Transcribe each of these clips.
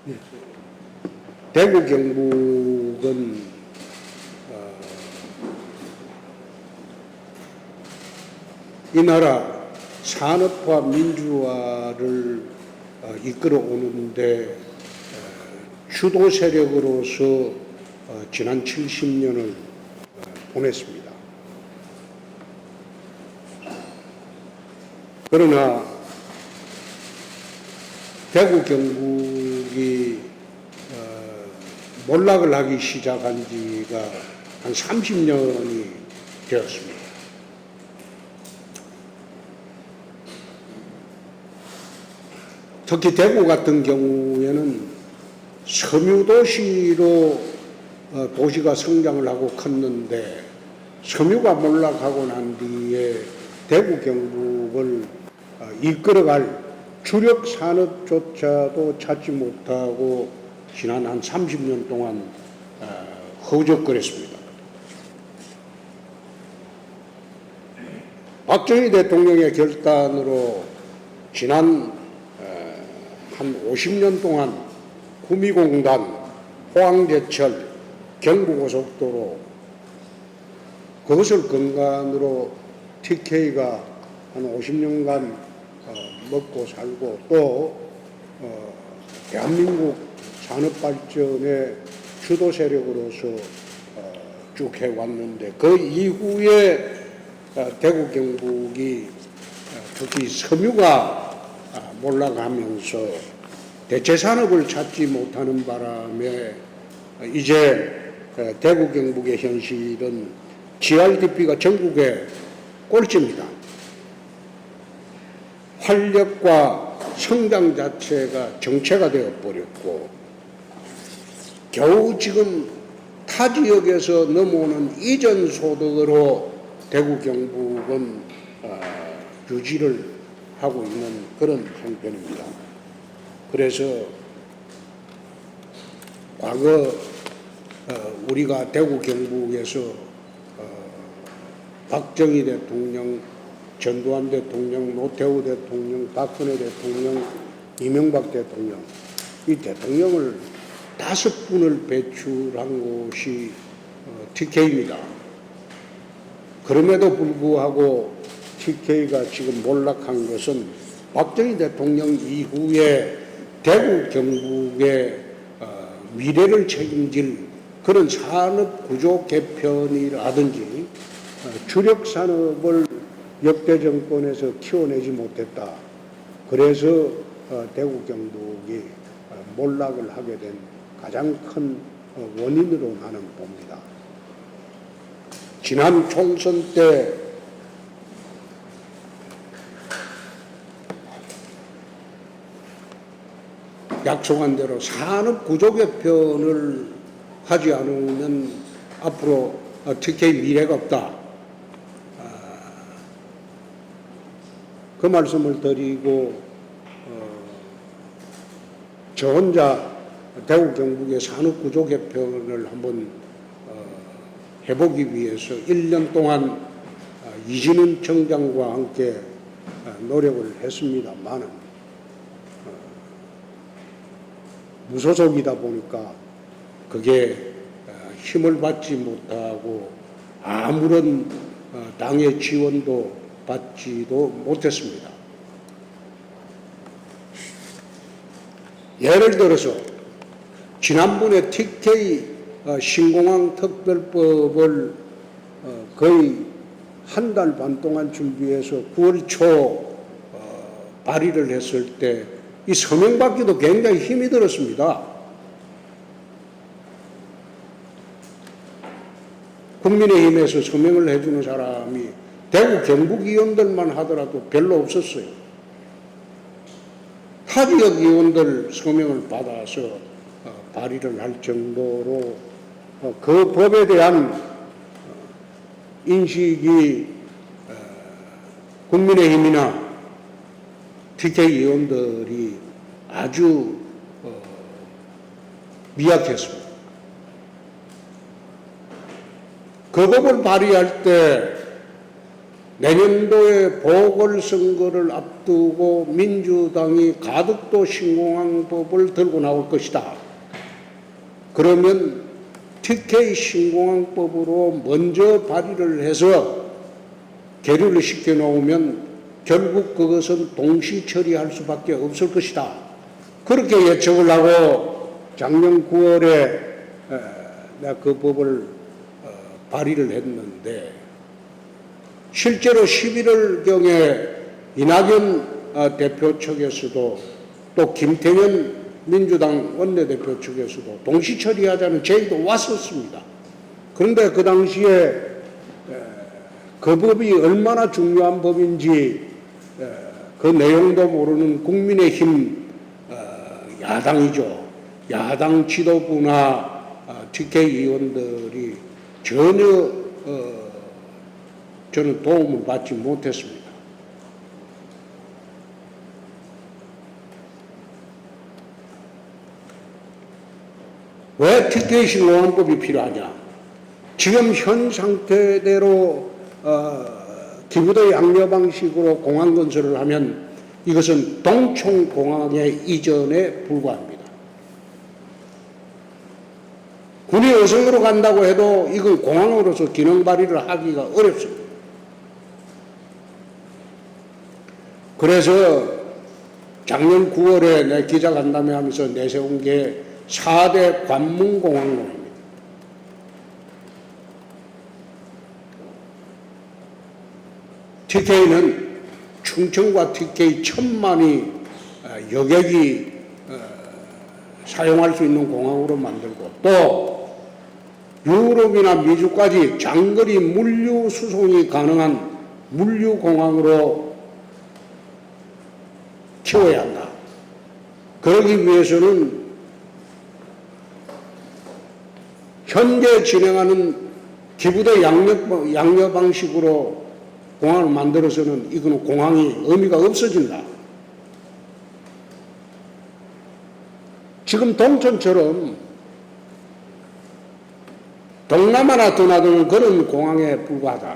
예. 대구 경북은 이 나라 산업화 민주화를 이끌어 오는데 주도 세력으로서 지난 70년을 보냈습니다. 그러나 대구 경북이 몰락을 하기 시작한 지가 한 30년이 되었습니다. 특히 대구 같은 경우에는 섬유도시로 도시가 성장을 하고 컸는데 섬유가 몰락하고 난 뒤에 대구 경북을 이끌어갈 주력 산업조차도 찾지 못하고 지난 한 30년 동안 허우적거렸습니다. 박정희 대통령의 결단으로 지난 한 50년 동안 구미공단, 포항제철, 경부고속도로 그것을 근간으로 TK가 한 50년간 먹고 살고 또 대한민국 산업발전의 주도 세력으로서 쭉 해왔는데 그 이후에 대구 경북이 특히 섬유가 몰락하면서 대체 산업을 찾지 못하는 바람에 이제 대구 경북의 현실은 GRDP가 전국의 꼴찌입니다. 활력과 성장 자체가 정체가 되어버렸고 겨우 지금 타 지역에서 넘어오는 이전 소득으로 대구 경북은 유지를 하고 있는 그런 형편입니다. 그래서 과거 우리가 대구 경북에서 박정희 대통령, 전두환 대통령, 노태우 대통령, 박근혜 대통령, 이명박 대통령 이 대통령을 5분을 배출한 곳이 TK입니다. 그럼에도 불구하고 TK가 지금 몰락한 것은 박정희 대통령 이후에 대구 경북의 미래를 책임질 그런 산업구조 개편이라든지 주력 산업을 역대 정권에서 키워내지 못했다. 그래서 대구 경북이 몰락을 하게 된 가장 큰 원인으로 나는 봅니다. 지난 총선 때 약속한 대로 산업구조 개편을 하지 않으면 앞으로 TK 미래가 없다. 그 말씀을 드리고 저 혼자 대구 경북의 산업구조 개편을 한번 해보기 위해서 1년 동안 이진훈 청장과 함께 노력을 했습니다만은 무소속이다 보니까 그게 힘을 받지 못하고 아무런 당의 지원도 받지도 못했습니다. 예를 들어서 지난번에 TK 신공항 특별법을 거의 한 달 반 동안 준비해서 9월 초 발의를 했을 때 이 서명받기도 굉장히 힘이 들었습니다. 국민의힘에서 서명을 해주는 사람이 대구 경북 의원들만 하더라도 별로 없었어요. 타 지역 의원들 서명을 받아서 발의를 할 정도로 그 법에 대한 인식이 국민의힘이나 TK 의원들이 아주 미약했습니다. 그 법을 발의할 때 내년도에 보궐선거를 앞두고 민주당이 가덕도 신공항법을 들고 나올 것이다. 그러면 TK 신공항법으로 먼저 발의를 해서 계류를 시켜놓으면 결국 그것은 동시 처리할 수밖에 없을 것이다. 그렇게 예측을 하고 작년 9월에 내가 그 법을 발의를 했는데 실제로 11월경에 이낙연 대표 측에서도 또 김태년 민주당 원내대표 측에서도 동시 처리하자는 제의도 왔었습니다. 그런데 그 당시에 그 법이 얼마나 중요한 법인지 그 내용도 모르는 국민의힘 야당이죠. 야당 지도부나 TK 의원들이 전혀 저는 도움을 받지 못했습니다. 왜 TK 신공항법이 필요하냐? 지금 현 상태대로 기부도 양려 방식으로 공항 건설을 하면 이것은 동청공항의 이전에 불과합니다. 군이 어성으로 간다고 해도 이건 공항으로서 기능 발휘를 하기가 어렵습니다. 그래서 작년 9월에 내 기자간담회 하면서 내세운 게 4대 관문공항론입니다. TK는 충청과 TK 1000만이 여객이 사용할 수 있는 공항으로 만들고 또 유럽이나 미주까지 장거리 물류 수송이 가능한 물류공항으로 키워야 한다. 그러기 위해서는 현재 진행하는 기부대 양려 방식으로 공항을 만들어서는 이거는 공항이 의미가 없어진다. 지금 동천처럼 동남아나 드나드는 그런 공항에 불과하다.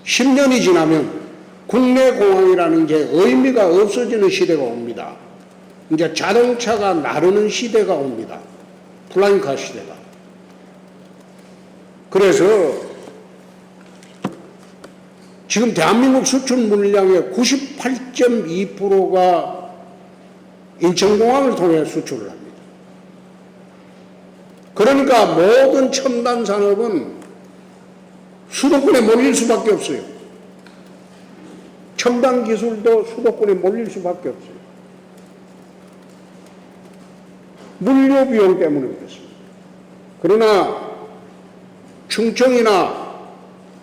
10년이 지나면 국내 공항이라는 게 의미가 없어지는 시대가 옵니다. 이제 자동차가 나르는 시대가 옵니다. 플라잉카 시대가. 그래서 지금 대한민국 수출 물량의 98.2%가 인천공항을 통해 수출을 합니다. 그러니까 모든 첨단 산업은 수도권에 몰릴 수밖에 없어요. 첨단 기술도 수도권에 몰릴 수밖에 없어요. 물류 비용 때문에 그렇습니다. 그러나 충청이나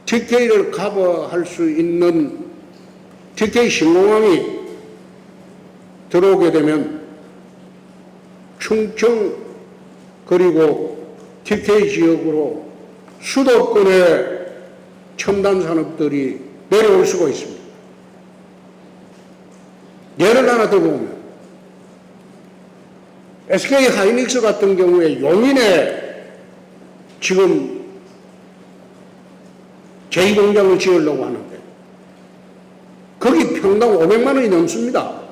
TK를 커버할 수 있는 TK 신공항이 들어오게 되면 충청 그리고 TK 지역으로 수도권의 첨단 산업들이 내려올 수가 있습니다. 예를 하나 더 보면 SK 하이닉스 같은 경우에 용인에 지금 제2공장을 지으려고 하는데 거기 평당 500만 원이 넘습니다.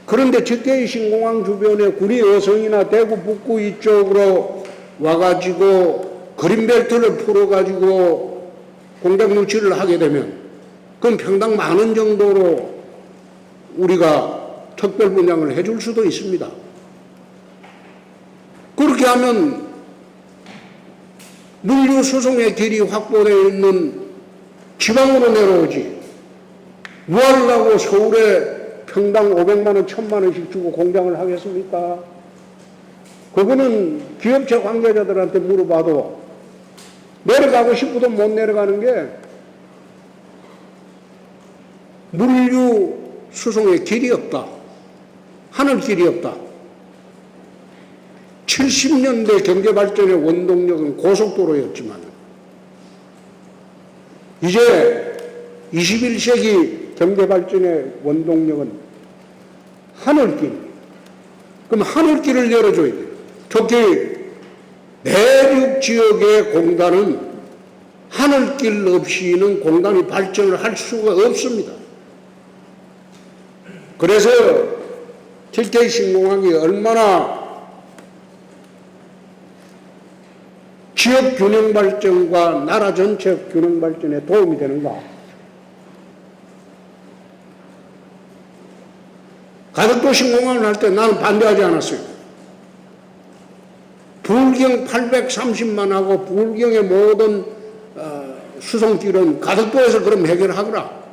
그런데 TK 신공항 주변에 구리 어성이나 대구 북구 이쪽으로 와가지고 그린벨트를 풀어가지고 공장 유치를 하게 되면 그건 평당 10,000원 정도로 우리가 특별 분양을 해줄 수도 있습니다. 그렇게 하면 물류 수송의 길이 확보되어 있는 지방으로 내려오지. 뭐 하려고 서울에 평당 500만 원, 1,000만 원씩 주고 공장을 하겠습니까? 그거는 기업체 관계자들한테 물어봐도 내려가고 싶어도 못 내려가는 게 물류 수송의 길이 없다. 하늘길이 없다. 70년대 경제발전의 원동력은 고속도로였지만 이제 21세기 경제발전의 원동력은 하늘길. 그럼 하늘길을 열어줘야 돼요. 특히 내륙 지역의 공단은 하늘길 없이는 공단이 발전을 할 수가 없습니다. 그래서 TK 신공항이 얼마나 지역 균형 발전과 나라 전체 균형 발전에 도움이 되는가. 가덕도 신공항을 할 때 나는 반대하지 않았어요. 부울경 830만하고 부울경의 모든 수송길은 가덕도에서 그럼 해결하거라.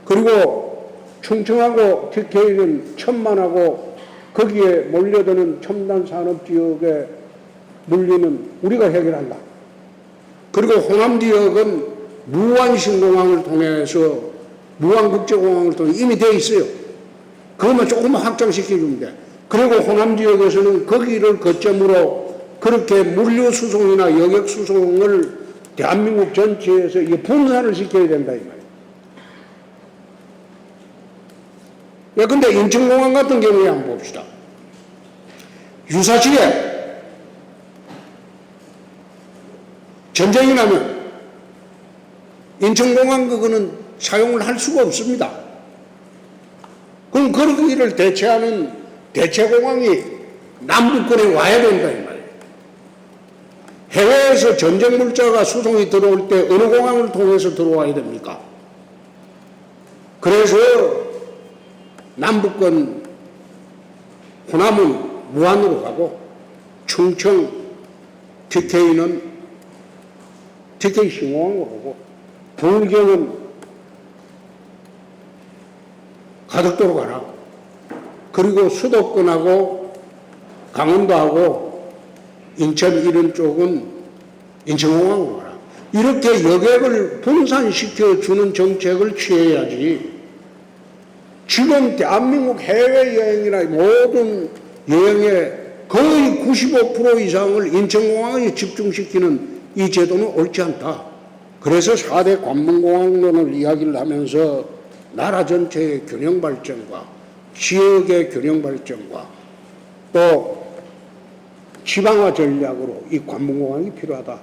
그리고 충청하고 TK는 천만하고 거기에 몰려드는 첨단 산업 지역의 물리는 우리가 해결한다. 그리고 호남 지역은 무안신공항을 통해서 무안국제공항을 통해 이미 되어 있어요. 그것만 조금만 확장시켜주면 돼. 그리고 호남 지역에서는 거기를 거점으로 그렇게 물류 수송이나 여객 수송을 대한민국 전체에서 분산을 시켜야 된다 이 말이에요. 근데 인천공항 같은 경우에 한번 봅시다. 유사시에 전쟁이 나면 인천공항 그거는 사용을 할 수가 없습니다. 그럼 거기를 대체하는 대체공항이 남부권에 와야 된다 이 말이에요. 해외에서 전쟁 물자가 수송이 들어올 때 어느 공항을 통해서 들어와야 됩니까? 그래서 남부권 호남은 무안으로 가고 충청 TK는 TK 신공항으로 오고 부울경은 가덕도로 가라. 그리고 수도권하고 강원도하고 인천 이런 쪽은 인천공항으로 가라. 이렇게 여객을 분산시켜 주는 정책을 취해야지. 지금 대한민국 해외여행이나 모든 여행의 거의 95% 이상을 인천공항에 집중시키는 이 제도는 옳지 않다. 그래서 4대 관문공항론을 이야기를 하면서 나라 전체의 균형 발전과 지역의 균형 발전과 또 지방화 전략으로 이 관문공항이 필요하다.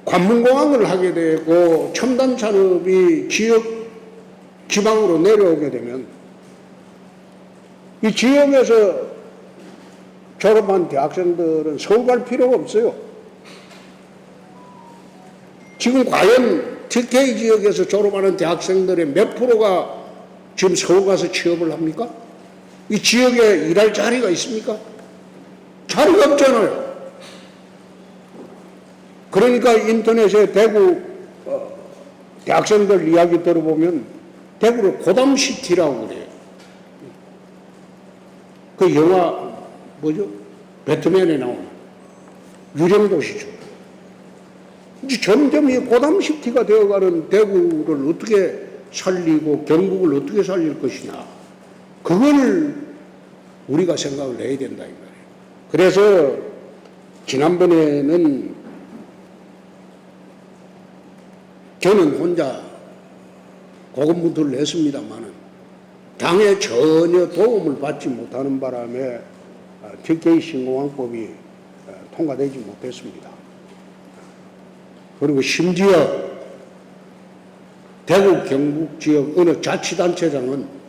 관문공항을 하게 되고 첨단 산업이 지역 지방으로 내려오게 되면 이 지역에서 졸업한 대학생들은 서울 갈 필요가 없어요. 지금 과연 TK 지역에서 졸업하는 대학생들의 몇 프로가 지금 서울 가서 취업을 합니까? 이 지역에 일할 자리가 있습니까? 자리가 없잖아요. 그러니까 인터넷에 대구 대학생들 이야기 들어보면 대구를 고담시티라고 그래요. 그 영화 뭐죠? 배트맨에 나오는 유령도시죠. 이제 점점 이 고담시티가 되어가는 대구를 어떻게 살리고 경북을 어떻게 살릴 것이냐. 그걸 우리가 생각을 해야 된다 이 말이에요. 그래서 지난번에는 저는 혼자 고군분투를 했습니다만은 당에 전혀 도움을 받지 못하는 바람에 TK 신공항법이 통과되지 못했습니다. 그리고 심지어 대구 경북 지역 어느 자치단체장은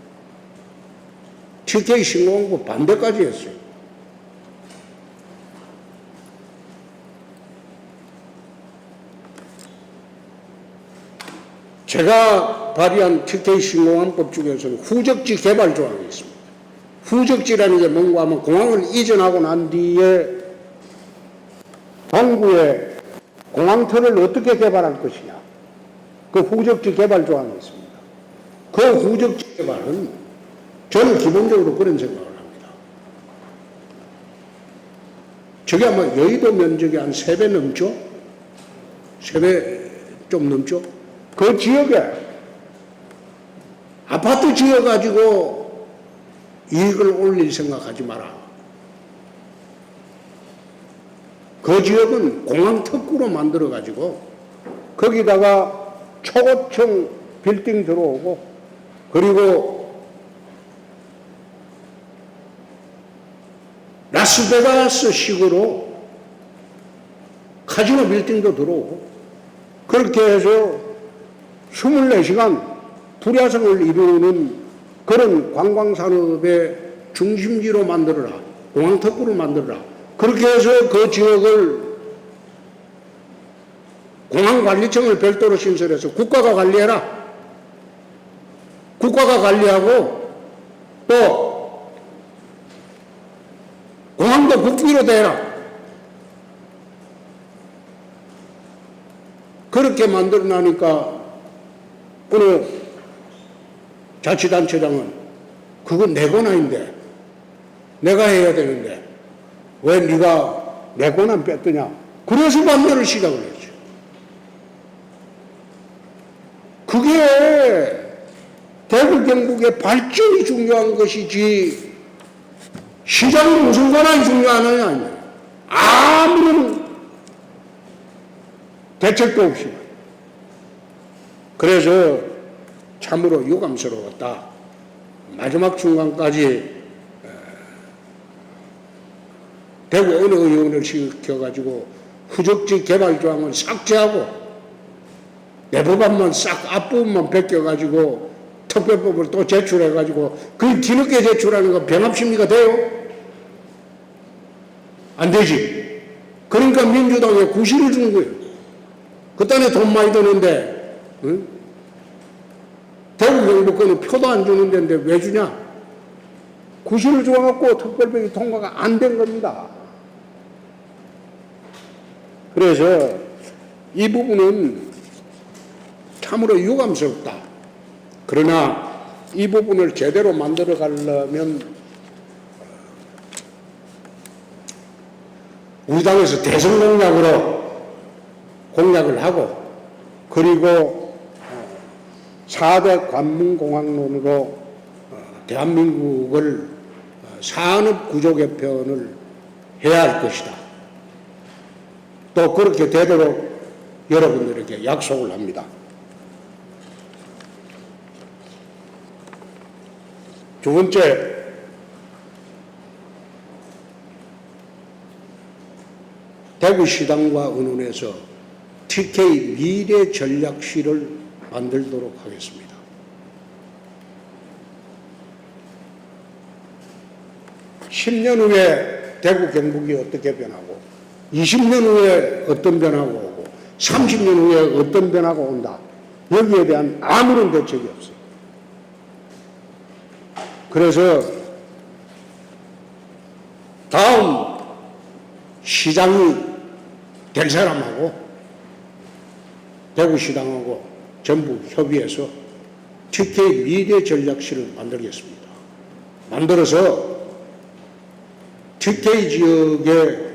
TK 신공항법 반대까지 했어요. 제가 발의한 TK 신공항법 중에서는 후적지 개발 조항이 있습니다. 후적지라는 게 뭔가 하면 공항을 이전하고 난 뒤에 동구에 공항터를 어떻게 개발할 것이냐. 그 후적지 개발 조항이 있습니다. 그 후적지 개발은 저는 기본적으로 그런 생각을 합니다. 저게 아마 여의도 면적이 한 3배 넘죠? 3배 좀 넘죠? 그 지역에 아파트 지어가지고 이익을 올릴 생각하지 마라. 그 지역은 공항 특구로 만들어가지고 거기다가 초고층 빌딩 들어오고 그리고 라스베가스식으로 카지노 빌딩도 들어오고 그렇게 해서 24시간 불야성을 이루는 그런 관광산업의 중심지로 만들어라. 공항특구를 만들어라. 그렇게 해서 그 지역을 공항관리청을 별도로 신설해서 국가가 관리해라. 국가가 관리하고 또 공항도 국비로 대라. 그렇게 만들어나니까 어느 자치단체장은 그건 내 권한인데 내가 해야 되는데 왜 네가 내 권한 뺐더냐. 그래서 반대를 시작을 했죠. 그게 대구 경북의 발전이 중요한 것이지 시장 무슨 권한이 중요하느냐 아니냐. 아무런 대책도 없이. 그래서 참으로 유감스러웠다. 마지막 순간까지 대구 어느 의원을 시켜가지고 후적지 개발 조항을 삭제하고 내 법안만 싹 앞부분만 벗겨가지고 특별법을 또 제출해가지고 그걸 뒤늦게 제출하는 건 병합심리가 돼요? 안 되지. 그러니까 민주당에 구실을 준 거예요. 그딴에 돈 많이 드는데 응? 대구 경북권은 표도 안 주는 데인데 왜 주냐? 구실을 줘갖고 특별법이 통과가 안 된 겁니다. 그래서 이 부분은 참으로 유감스럽다. 그러나 이 부분을 제대로 만들어 가려면 우리 당에서 대선 공약을 하고 그리고 4대 관문공항론으로 대한민국을 산업 구조 개편을 해야 할 것이다. 또 그렇게 되도록 여러분들에게 약속을 합니다. 두 번째, 대구시당과 의논해서 TK 미래전략실을 만들도록 하겠습니다. (10년) 후에 대구 경북이 어떻게 변하고 20년 후에 어떤 변화가 오고 30년 후에 어떤 변화가 온다. 여기에 대한 아무런 대책이 없어요. 그래서 다음 시장이 될 사람하고 대구시당하고 전부 협의해서 TK 미래전략실을 만들겠습니다. 만들어서 TK 지역의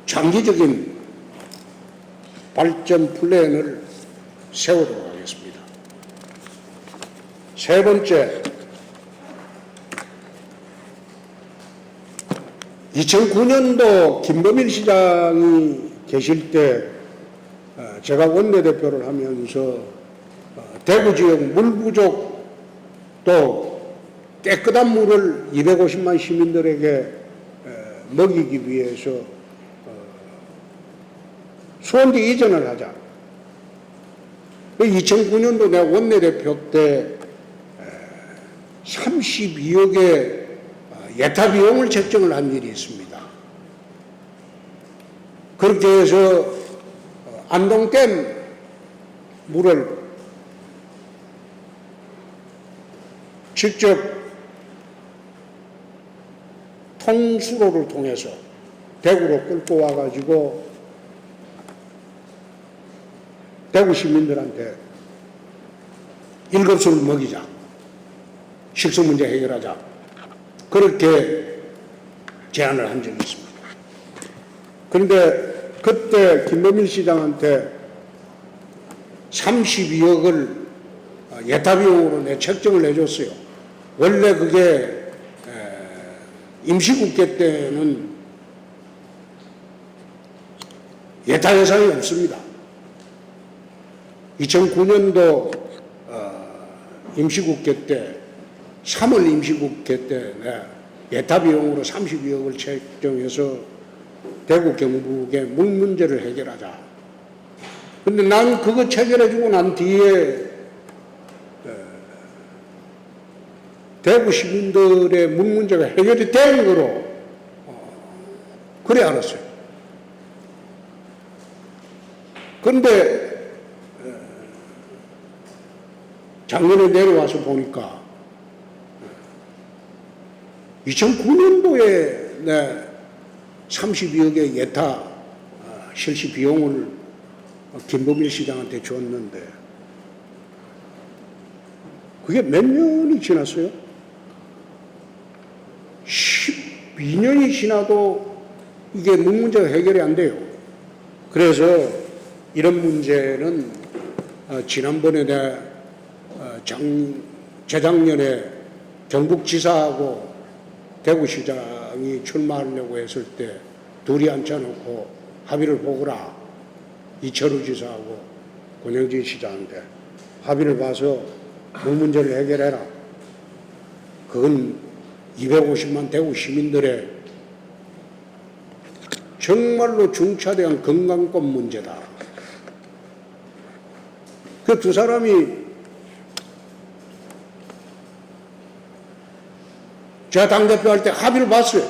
장기적인 발전 플랜을 세우도록 하겠습니다. 세 번째, 2009년도 김범일 시장이 계실 때 제가 원내대표를 하면서 대구 지역 물 부족 또 깨끗한 물을 250만 시민들에게 먹이기 위해서 수원대 이전을 하자. 2009년도 내가 원내대표 때 32억의 예타 비용을 책정을 한 일이 있습니다. 그렇게 해서 안동댐 물을 직접 통수로를 통해서 대구로 끌고 와가지고 대구 시민들한테 일급수를 먹이자. 식수 문제 해결하자. 그렇게 제안을 한 적이 있습니다. 그런데 그때 김범일 시장한테 32억을 예타비용으로 내 책정을 해줬어요. 원래 그게 임시국회 때는 예타 예산이 없습니다. 2009년도 임시국회 때 3월 임시국회 때 예타 비용으로 32억을 책정해서 대구 경북의 물 문제를 해결하자. 근데 난 그거 체결해주고 난 뒤에 대구 시민들의 물 문제가 해결이 된 거로 그래 알았어요. 그런데 작년에 내려와서 보니까 2009년도에 32억의 예타 실시 비용을 김범일 시장한테 줬는데 그게 몇 년이 지났어요? 12년이 지나도 이게 물 문제가 해결이 안 돼요. 그래서 이런 문제는 지난번에 재작년에 경북지사하고 대구시장이 출마하려고 했을 때 둘이 앉혀놓고 합의를 보거라. 이철우 지사하고 권영진 시장한테 합의를 봐서 물 문제를 해결해라. 그건 250만 대구 시민들의 정말로 중차대한 건강권 문제다. 그 두 사람이 제가 당대표 할 때 합의를 봤어요.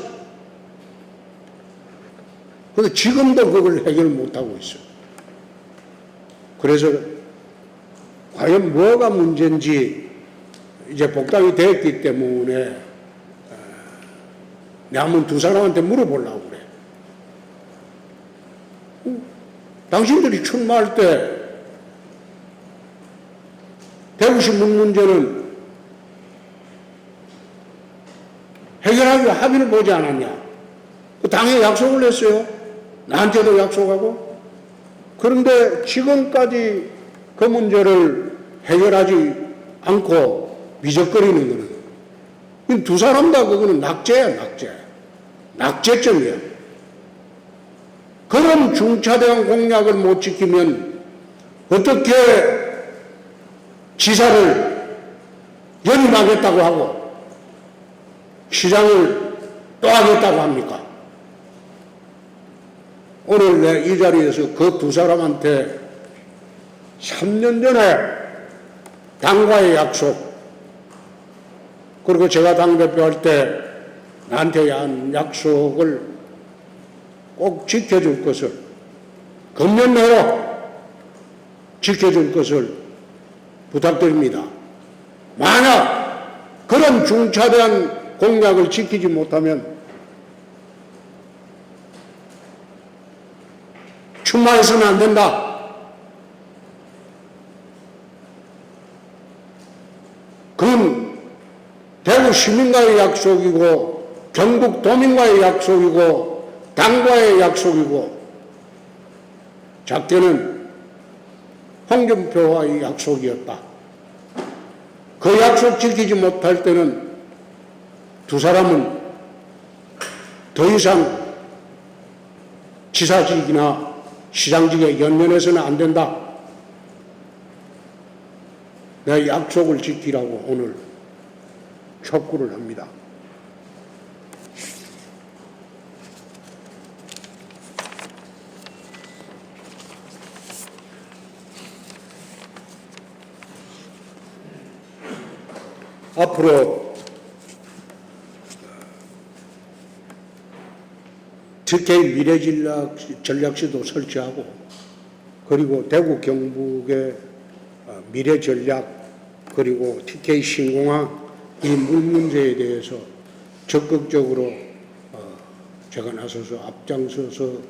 근데 지금도 그걸 해결 못하고 있어요. 그래서 과연 뭐가 문제인지 이제 복당이 됐기 때문에 내가 한번 두 사람한테 물어보려고 그래. 당신들이 출마할 때 대구시 물 문제는 해결하기로 합의를 보지 않았냐? 그 당에 약속을 했어요. 나한테도 약속하고. 그런데 지금까지 그 문제를 해결하지 않고 미적거리는 거는 두 사람 다 그거는 낙제야, 낙제. 낙제점이야. 그런 중차대한 공약을 못 지키면 어떻게 지사를 연임하겠다고 하고 시장을 또 하겠다고 합니까? 오늘 내 이 자리에서 그 두 사람한테 3년 전에 당과의 약속, 그리고 제가 당대표 할 때 나한테 한 약속을 꼭 지켜줄 것을, 금년 내로 지켜줄 것을 부탁드립니다. 만약 그런 중차대한 공약을 지키지 못하면 출마해서는 안 된다. 그건 대구 시민과의 약속이고 경북 도민과의 약속이고 당과의 약속이고 작게는 홍준표와의 약속이었다. 그 약속 지키지 못할 때는 두 사람은 더 이상 지사직이나 시장직에 연연해서는 안 된다. 내 약속을 지키라고 오늘 촉구를 합니다. 앞으로 TK 미래전략실도 설치하고 그리고 대구 경북의 미래전략 그리고 TK 신공항 이 물 문제에 대해서 적극적으로 제가 나서서 앞장서서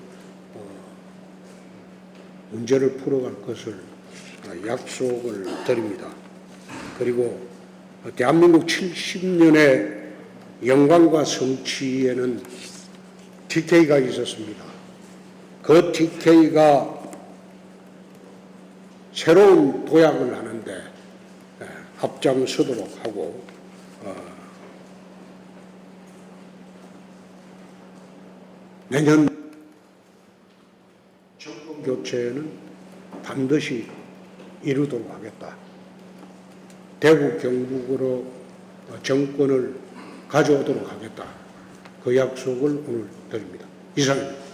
문제를 풀어갈 것을 약속을 드립니다. 그리고 대한민국 70년의 영광과 성취에는 TK가 있었습니다. 그 TK가 새로운 도약을 하는데 앞장서도록 하고 내년 정권 교체는 반드시 이루도록 하겠다. 대구 경북으로 정권을 가져오도록 하겠다. 그 약속을 오늘 드립니다. 이상입니다.